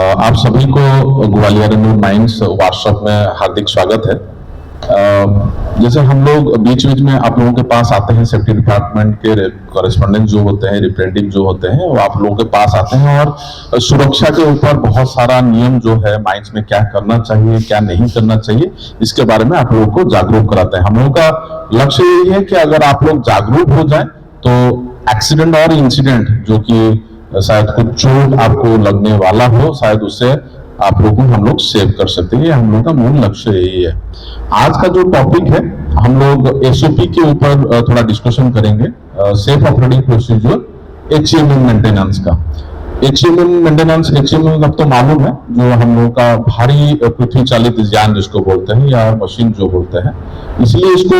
आप सभी को ग्वालियर माइंस वर्कशॉप में हार्दिक स्वागत है। जैसे हम लोग बीच बीच में आप लोगों के पास आते हैं, सेफ्टी डिपार्टमेंट के कॉरेस्पॉन्डेंट जो होते हैं, रिप्रेजेंटेटिव जो होते हैं, वो आप लोगों के पास आते हैं और सुरक्षा के ऊपर बहुत सारा नियम जो है माइंस में क्या करना चाहिए, क्या नहीं करना चाहिए, इसके बारे में आप लोगों को जागरूक कराते हैं। हम लोगों का लक्ष्य यही है कि अगर आप लोग जागरूक हो जाए तो एक्सीडेंट और इंसिडेंट जो कि शायद कुछ चोट आपको लगने वाला हो, शायद उससे आप लोगों को हम लोग सेव कर सकते हैं। हम लोग का मूल लक्ष्य यही है। आज का जो टॉपिक है, हम लोग एसओपी के ऊपर थोड़ा डिस्कशन करेंगे, safe operating procedure HMM maintenance का। एचएमएम मेंटेनेंस, एचएमएम अब तो मालूम है, जो हम लोग का भारी पृथ्वी चालित यान जिसको बोलते हैं या मशीन जो बोलते हैं, इसलिए इसको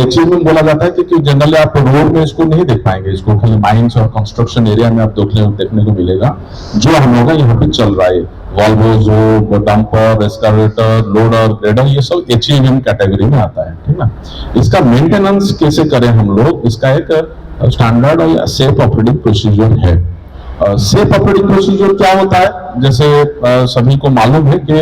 एचएमएम बोला जाता है क्योंकि जनरली आप रोड में इसको नहीं देख पाएंगे। इसको खाली माइंस और कंस्ट्रक्शन एरिया में आप देखने को मिलेगा। जो हम लोग का यहाँ पे चल रहा है, Volvo, dumper, excavator, loader, grader, ये सब एचएमएम कैटेगरी में आता है, ठीक ना। इसका मेंटेनेंस कैसे करें हम लोग, इसका एक स्टैंडर्ड या सेफ ऑपरेटिंग प्रोसीजर है। सेफ ऑपरेटिंग प्रोसीजर क्या होता है, जैसे सभी को मालूम है कि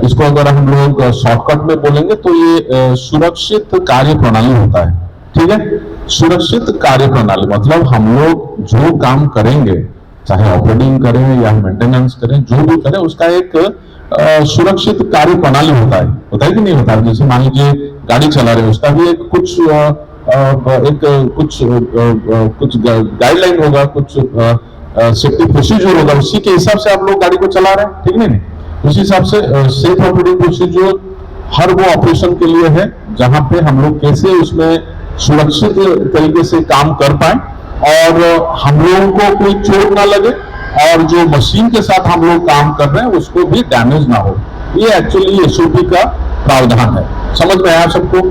इसको अगर हम लोग शॉर्टकट में बोलेंगे तो ये सुरक्षित कार्य प्रणाली होता है, ठीक है। सुरक्षित कार्य प्रणाली मतलब हम लोग जो काम करेंगे, चाहे ऑपरेटिंग करें या मेंटेनेंस करें, जो भी करें, उसका एक सुरक्षित कार्य प्रणाली होता है कि नहीं होता है। जैसे मान लीजिए गाड़ी चला रहे, उसका भी एक कुछ गाइडलाइन होगा, कुछ सेफ्टी प्रोसीजर होगा, उसी के हिसाब से आप लोग गाड़ी को चला रहे हैं, ठीक नहीं। उसी हिसाब से सेफ ऑपरेटिंग प्रोसीजर हर वो ऑपरेशन के लिए है जहां पे हम लोग कैसे उसमें सुरक्षित तरीके से काम कर पाए और हम लोगों को कोई चोट ना लगे और जो मशीन के साथ हम लोग काम कर रहे हैं उसको भी डैमेज ना हो। ये एक्चुअली एसओपी का प्रावधान है। समझ में आया सबको?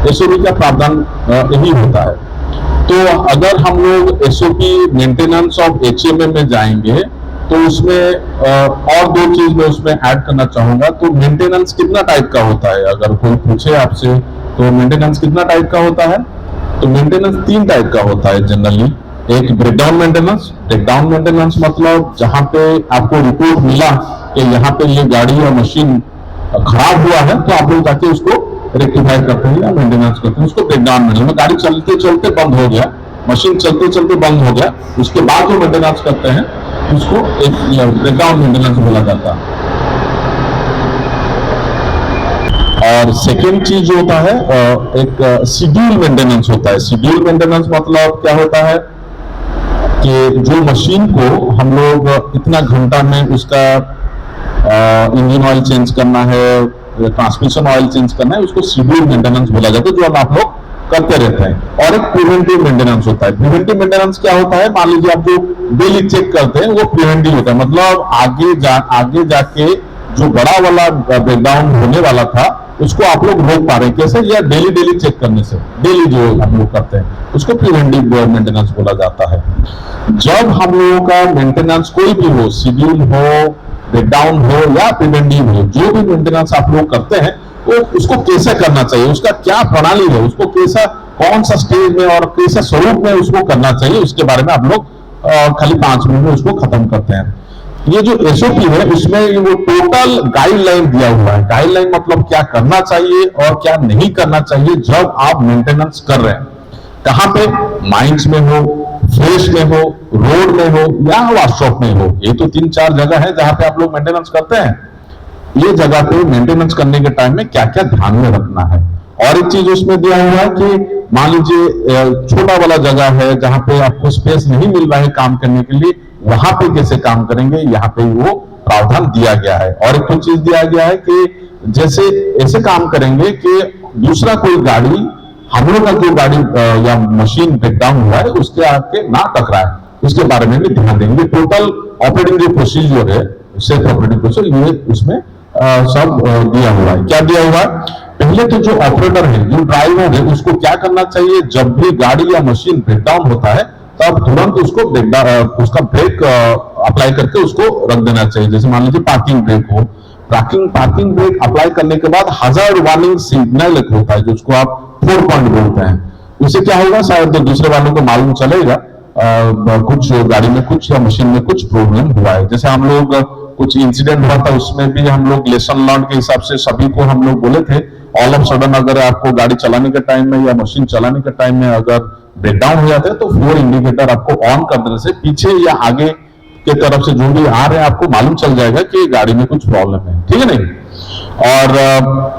एसओपी का प्रावधान यही होता है। तो अगर हम लोग एसओपी मेंटेनेंस ऑफ एचएमएम में जाएंगे तो उसमें और दो चीज मैं उसमें ऐड करना चाहूंगा। तो मेंटेनेंस कितना टाइप का होता है, अगर कोई पूछे आपसे तो मेंटेनेंस कितना टाइप का होता है, तो मेंटेनेंस 3 टाइप का होता है जनरली। एक ब्रेकडाउन मेंटेनेंस। ब्रेकडाउन मेंटेनेंस मतलब जहां पे आपको रिपोर्ट मिला कि यहाँ पे ये गाड़ी या मशीन खराब हुआ है, तो आप लोग जाके उसको रेक्टिफाई करते हैं या मेंटेनेंस करते हैं, उसको ब्रेकडाउन मेंटेनेंस। गाड़ी चलते चलते बंद हो गया, मशीन चलते चलते बंद हो गया, उसके बाद जो मेंटेनेंस करते हैं उसको एक ब्रेकडाउन मेंटेनेंस बोला जाता है। और सेकेंड चीज जो होता है एक शेड्यूल मेंटेनेंस होता है। शेड्यूल मेंटेनेंस मतलब क्या होता है कि जो मशीन को हम लोग इतना घंटा में उसका इंजन ऑयल चेंज करना है, ट्रांसमिशन ऑयल चेंज करना है, उसको शेड्यूल मेंटेनेंस बोला जाता है, जो हम आप लोग करते रहते हैं। और एक प्रिवेंटिव मेंटेनेंस होता है। प्रिवेंटिव मेंटेनेंस क्या होता है, मान लीजिए आप जो डेली चेक करते हैं वो प्रिवेंटिव होता है, मतलब आगे जाके जो बड़ा वाला ब्रेकडाउन होने वाला था उसको आप लोग रोक पा रहे हैं। कैसे? या डेली चेक करने से, डेली जो हम लोग करते हैं उसको प्रिवेंटिव मेंटेनेंस बोला जाता है। जब हम लोगों का मेंटेनेंस कोई भी हो, शेड्यूल हो, ब्रेकडाउन हो या प्रिवेंटिव हो, जो भी मेंटेनेंस आप लोग करते हैं वो उसको कैसे करना चाहिए, उसका क्या प्रणाली है, उसको कैसा, कौन सा स्टेज में और कैसे स्वरूप में उसको करना चाहिए, उसके बारे में आप लोग खाली 5 मिनट में उसको खत्म करते हैं। ये जो एसओपी है उसमें वो टोटल गाइडलाइन दिया हुआ है। गाइडलाइन मतलब क्या करना चाहिए और क्या नहीं करना चाहिए जब आप मेंटेनेंस कर रहे हैं। कहां पे? माइंस में हो, फ्रेश में हो, रोड में हो या वर्कशॉप में हो। ये तो 3-4 जगह है जहां पे आप लोग मेंटेनेंस करते हैं। ये जगह पे मेंटेनेंस करने के टाइम में क्या क्या ध्यान में रखना है। और एक चीज उसमें दिया हुआ है कि मान लीजिए छोटा वाला जगह है जहां पे आपको स्पेस नहीं मिल रहा है काम करने के लिए, वहां पे कैसे काम करेंगे, यहाँ पे वो प्रावधान दिया गया है। और एक चीज दिया गया है कि जैसे ऐसे काम करेंगे कि दूसरा कोई गाड़ी, हम लोग का जो गाड़ी या मशीन ब्रेकडाउन हुआ है उसके आके ना टकराए, उसके बारे में भी ध्यान देंगे। टोटल ऑपरेटिंग जो प्रोसीजर है, सेफ ऑपरेटिंग प्रोसीजर, ये उसमें सब दिया हुआ है। क्या दिया हुआ है? पहले तो जो ऑपरेटर है, जो ड्राइवर है, उसको क्या करना चाहिए, जब भी गाड़ी या मशीन ब्रेकडाउन होता है तब तुरंत उसको उसका ब्रेक अप्लाई करके उसको रख देना चाहिए। जैसे मान लीजिए पार्किंग ब्रेक हो, पार्किंग ब्रेक अप्लाई करने के बाद हजार्ड वार्निंग सिग्नल एक होता है जिसको आप 4 पॉइंट बोलते हैं। उससे क्या होगा, शायद तो दूसरे वालों को मालूम चलेगा कुछ गाड़ी में कुछ या मशीन में कुछ प्रॉब्लम हुआ है। जैसे हम लोग कुछ इंसिडेंट हुआ था उसमें भी हम लोग लेसन लर्न के हिसाब से सभी को हम लोग बोले थे, ऑल ऑफ सडन अगर आपको गाड़ी चलाने के टाइम में या मशीन चलाने के टाइम में अगर ब्रेकडाउन हो जाता है तो 4 इंडिकेटर आपको ऑन कर देने से पीछे या आगे के तरफ से जो भी आ रहे हैं आपको मालूम चल जाएगा कि गाड़ी में कुछ प्रॉब्लम है, ठीक है नहीं। और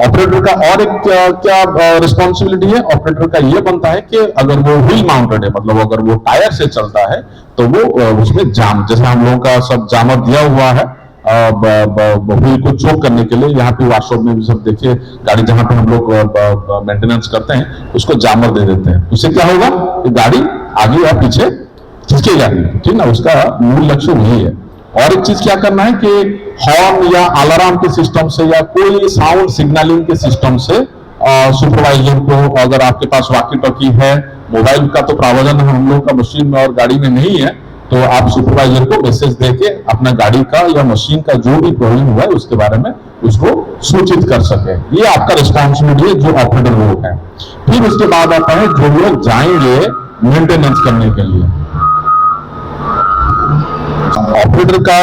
ऑपरेटर का और एक क्या रिस्पॉन्सिबिलिटी है, ऑपरेटर का ये बनता है कि अगर वो व्हील माउंटेड है, मतलब अगर वो टायर से चलता है तो वो उसमें जाम, जैसे हम लोगों का सब जामर दिया हुआ है व्हील को चोक करने के लिए, यहाँ पे वर्कशॉप में भी सब देखिए गाड़ी जहां पे हम लोग मेंटेनेंस करते हैं उसको जामर दे देते हैं। उससे क्या होगा कि गाड़ी आगे या पीछे खिसकेगा नहीं, ठीक ना, उसका मूल लक्ष्य वही है। और एक चीज क्या करना है कि हॉर्न या अलार्म के सिस्टम से या कोई साउंड सिग्नलिंग के सिस्टम से सुपरवाइजर को, अगर आपके पास वॉकी टॉकी है, मोबाइल का तो प्रावधान हम लोग का मशीन में और गाड़ी में नहीं है, तो आप सुपरवाइजर को मैसेज देके अपना गाड़ी का या मशीन का जो भी प्रॉब्लम हुआ है उसके बारे में उसको सूचित कर सके। ये आपका रिस्पॉन्सिबिलिटी है जो ऑपरेटर लोग है। फिर उसके बाद आता है जो लोग जाएंगे मेंटेनेंस करने के लिए, ऑपरेटर का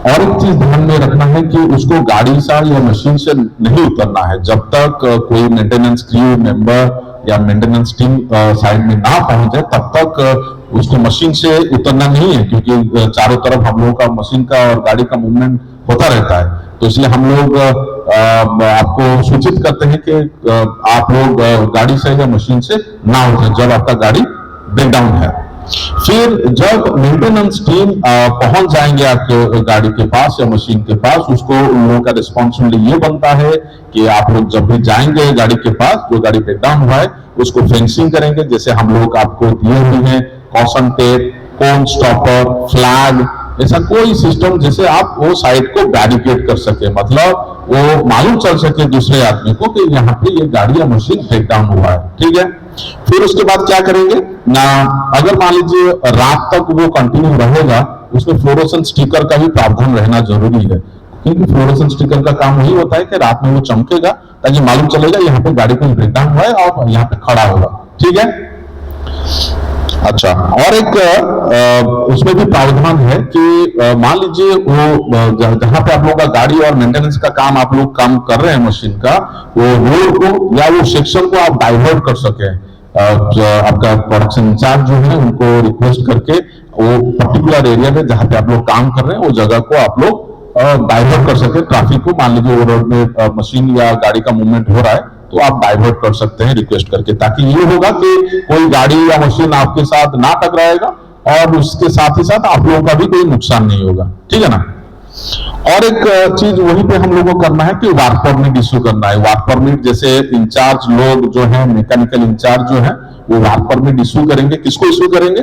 और एक चीज ध्यान में रखना है कि उसको गाड़ी से या मशीन से नहीं उतरना है जब तक कोई मेंटेनेंस क्रू मेंबर या मेंटेनेंस टीम साइड में ना पहुंच जाए, तब तक उसको मशीन से उतरना नहीं है, क्योंकि चारों तरफ हम लोगों का मशीन का और गाड़ी का मूवमेंट होता रहता है। तो इसलिए हम लोग आपको सूचित करते हैं कि आप लोग गाड़ी से या मशीन से ना उतरें जब आपका गाड़ी ब्रेकडाउन है। फिर जब मेंटेनेंस टीम पहुंच जाएंगे आपके गाड़ी के पास या मशीन के पास, उसको उन लोगों का रिस्पॉन्सिबिलिटी ये बनता है कि आप लोग जब भी जाएंगे गाड़ी के पास, जो गाड़ी ब्रेकडाउन हुआ है उसको फेंसिंग करेंगे, जैसे हम लोग आपको दिए हुए हैं कॉशन टेप, कोन स्टॉपर, फ्लैग, ऐसा कोई सिस्टम जिसे आप वो साइड को बैरिकेड कर सके, मतलब वो मालूम चल सके दूसरे आदमी को कि यहाँ पे ये गाड़ी या मशीन ब्रेकडाउन हुआ है, ठीक है। फिर उसके बाद क्या करेंगे ना, अगर मान लीजिए रात तक वो कंटिन्यू रहेगा, उसमें फ्लोरोसेंट स्टिकर का भी प्रावधान रहना जरूरी है, क्योंकि फ्लोरोसेंट स्टिकर का काम वही होता है कि रात में वो चमकेगा ताकि मालूम चलेगा यहाँ पे गाड़ी कुछ ब्रेकडाउन हुआ है और यहाँ पे खड़ा होगा, ठीक है। अच्छा, और एक उसमें भी प्रावधान है कि मान लीजिए वो जहां पे आप लोगों का गाड़ी और मेंटेनेंस का काम आप लोग काम कर रहे हैं मशीन का, वो रोड को या वो सेक्शन को आप डाइवर्ट कर सके। आपका प्रोडक्शन इंचार्ज जो है उनको रिक्वेस्ट करके वो पर्टिकुलर एरिया में जहां पे आप लोग काम कर रहे हैं वो जगह को आप लोग डाइवर्ट कर सके ट्रैफिक को। मान लीजिए वो रोड में मशीन या गाड़ी का मूवमेंट हो रहा है तो आप डाइवर्ट कर सकते हैं रिक्वेस्ट करके, ताकि ये होगा कि कोई गाड़ी या मशीन आपके साथ ना टकराएगा और उसके साथ ही साथ आप लोगों का भी कोई नुकसान नहीं होगा, ठीक है ना। और एक चीज वहीं पे हम लोगों को करना है कि वर्क परमिट इश्यू करना है। वर्क परमिट जैसे इंचार्ज लोग जो है, मैकेनिकल इंचार्ज जो है, वो वर्क परमिट इश्यू करेंगे। किसको इश्यू करेंगे?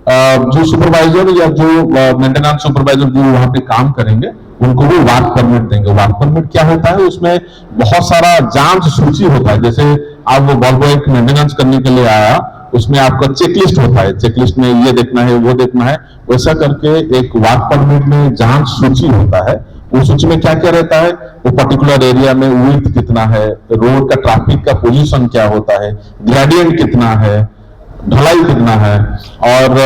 जो सुपरवाइजर या जो मेंटेनेंस सुपरवाइजर जो वहां पे काम करेंगे उनको भी वर्क परमिट देंगे। वर्क परमिट क्या होता है? उसमें बहुत सारा जांच सूची होता है। जैसे आप वो बल्ब एक मेंटेनेंस करने के लिए आया, उसमें आपका चेकलिस्ट होता है, चेकलिस्ट में ये देखना है वो देखना है, वैसा करके एक वर्क परमिट में जांच सूची होता है। उस सूची में क्या क्या रहता है? वो पर्टिकुलर एरिया में विड्थ कितना है, रोड का ट्रैफिक का पोजीशन क्या होता है, ग्रेडियंट कितना है, ढलाई कितना है, और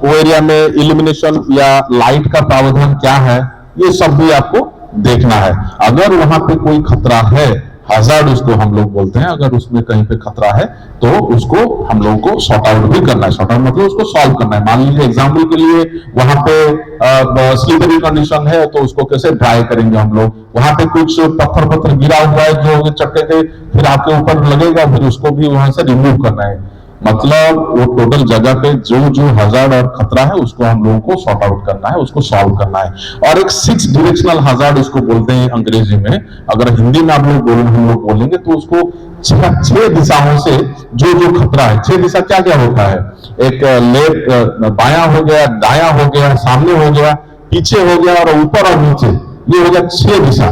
वो एरिया में इल्यूमिनेशन या लाइट का प्रावधान क्या है, ये सब भी आपको देखना है। अगर वहां पे कोई खतरा है, हजार्ड उसको हम लोग बोलते हैं, अगर उसमें कहीं पे खतरा है तो उसको हम लोगों को सॉर्ट आउट भी करना है। सॉर्ट आउट मतलब उसको सॉल्व करना है। मान लीजिए एग्जाम्पल के लिए वहां पे स्लिपरी कंडीशन है तो उसको कैसे ड्राई करेंगे हम लोग। वहां पे कुछ पत्थर गिरा हुआ है जो चक्के के फिर आपके ऊपर लगेगा, फिर उसको भी वहां से रिमूव करना है। मतलब वो टोटल जगह पे जो जो हजार्ड और खतरा है उसको हम लोगों को सॉर्ट आउट करना है, उसको सॉल्व करना है। और एक 6 डायरेक्शनल हजार्ड उसको बोलते हैं अंग्रेजी में। अगर हिंदी में हम लोग बोलेंगे तो उसको 6 दिशाओं से जो जो खतरा है, 6 दिशा क्या क्या होता है? एक लेफ्ट बायां हो गया, दायां हो गया, सामने हो गया, पीछे हो गया और ऊपर और नीचे, ये हो गया 6 दिशा।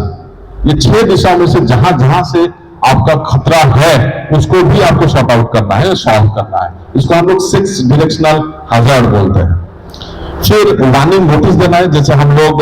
ये 6 दिशा में से जहां जहां से आपका खतरा है उसको भी आपको सॉर्ट आउट करना है, सॉल्व करना है। इसको हम लोग 6 डायरेक्शनल हजार्ड बोलते हैं। फिर वार्निंग नोटिस देना है। जैसे हम लोग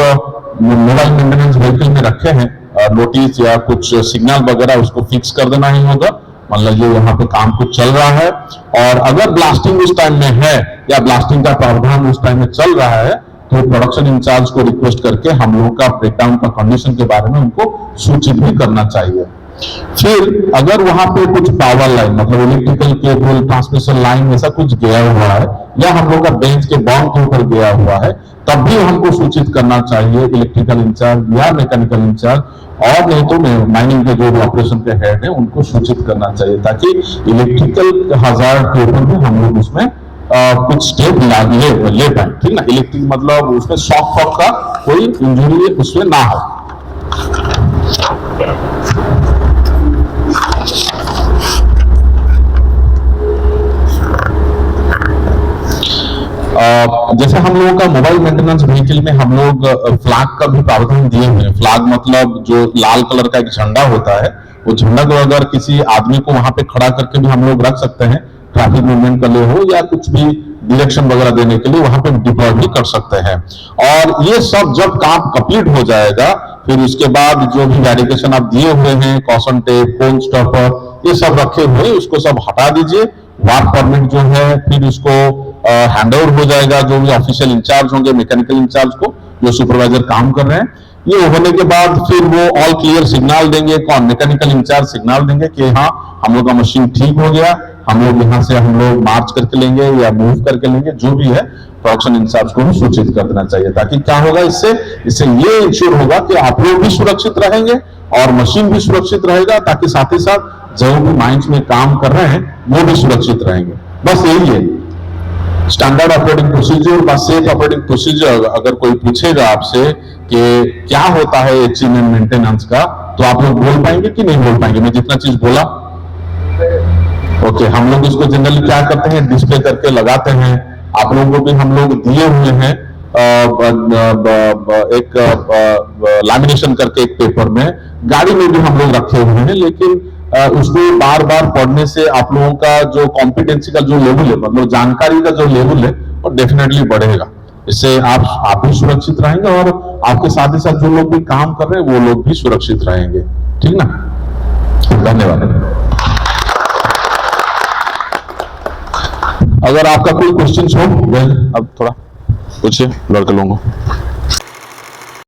मोबाइल मेंटेनेंस व्हीकल में रखे हैं नोटिस या कुछ सिग्नल वगैरह, उसको फिक्स कर देना ही होगा। मान लीजिए यहाँ पे काम कुछ चल रहा है और अगर ब्लास्टिंग उस टाइम में है या ब्लास्टिंग का प्रावधान उस टाइम में चल रहा है तो प्रोडक्शन इंचार्ज को रिक्वेस्ट करके हम लोगों का ब्रेकडाउन का कंडीशन के बारे में उनको सूचित भी करना चाहिए। फिर अगर वहां पे कुछ पावर लाइन मतलब इलेक्ट्रिकल केबल ट्रांसमिशन लाइन ऐसा कुछ गया हुआ है या हम लोग का बेंच के बाउंड के ऊपर गया हुआ है, तब भी हमको सूचित करना चाहिए इलेक्ट्रिकल इंचार्ज या मैकेनिकल इंचार्ज, और नहीं तो माइनिंग के जो भी ऑपरेशन के हेड है उनको सूचित करना चाहिए, ताकि इलेक्ट्रिकल हजार्ड के ऊपर भी हम लोग उसमें कुछ स्टेप ले पाए। ठीक ना, इलेक्ट्रिक मतलब उसमें शॉक फॉक का कोई इंजरी उसमें ना हो। जैसे हम लोगों का मोबाइल मेंटेनेंस व्हीकल में हम लोग फ्लैग का भी प्रावधान दिए हुए हैं। फ्लैग मतलब जो लाल कलर का एक झंडा होता है, वो झंडा को अगर किसी आदमी को वहां पे खड़ा करके भी हम लोग रख सकते हैं, ट्रैफिक मूवमेंट के लिए हो या कुछ भी डायरेक्शन वगैरह देने के लिए वहां पे डिप्लॉय भी कर सकते हैं। और ये सब जब काम कंप्लीट हो जाएगा, फिर उसके बाद जो भी बैरिकेशन आप दिए हुए हैं, कॉशन टेप, कोन स्टॉपर, ये सब रखे हुए उसको सब हटा दीजिए। वर्क परमिट जो है फिर उसको हैंड ओवर हो जाएगा जो भी ऑफिशियल इंचार्ज होंगे, मैकेनिकल इंचार्ज को, जो सुपरवाइजर काम कर रहे हैं। ये होने के बाद फिर वो ऑल क्लियर सिग्नल देंगे, कौन मैकेनिकल इंचार्ज सिग्नल देंगे कि हाँ हम लोग का मशीन ठीक हो गया, हम लोग यहाँ से हम लोग मार्च करके लेंगे या मूव करके लेंगे, जो भी है प्रोडक्शन इंचार्ज को भी सूचित कर देना चाहिए। ताकि क्या होगा, इससे ये इंश्योर होगा कि आप लोग भी सुरक्षित रहेंगे और मशीन भी सुरक्षित रहेगा, ताकि साथ ही साथ जो भी माइंस में काम कर रहे हैं वो भी सुरक्षित रहेंगे। बस यही है स्टैंडर्ड ऑपरेटिंग प्रोसीजर বা सेफ ऑपरेटिंग प्रोसीजर। अगर कोई पूछेगा आपसे कि क्या होता है एचएमएम मेंटेनेंस का, तो आप लोग बोल पाएंगे कि नहीं बोल पाएंगे? मैं जितना चीज बोला ओके। हम लोग इसको जनरली क्या करते हैं, डिस्प्ले करके लगाते हैं। आप लोगों को भी हम लोग दिए हुए हैं एक लैमिनेशन करके एक पेपर में, गाड़ी में भी हम लोग रखे हुए हैं। लेकिन उसको बार बार पढ़ने से आप लोगों का जो कॉम्पिटेंसी का जो लेवल है, मतलब जानकारी का जो लेवल है, वो डेफिनेटली बढ़ेगा। इससे आप भी सुरक्षित रहेंगे और आपके साथ ही साथ जो लोग भी काम कर रहे हैं वो लोग भी सुरक्षित रहेंगे। ठीक ना, धन्यवाद। अगर आपका कोई क्वेश्चन हो, अब थोड़ा पूछिए लड़के लोगों को।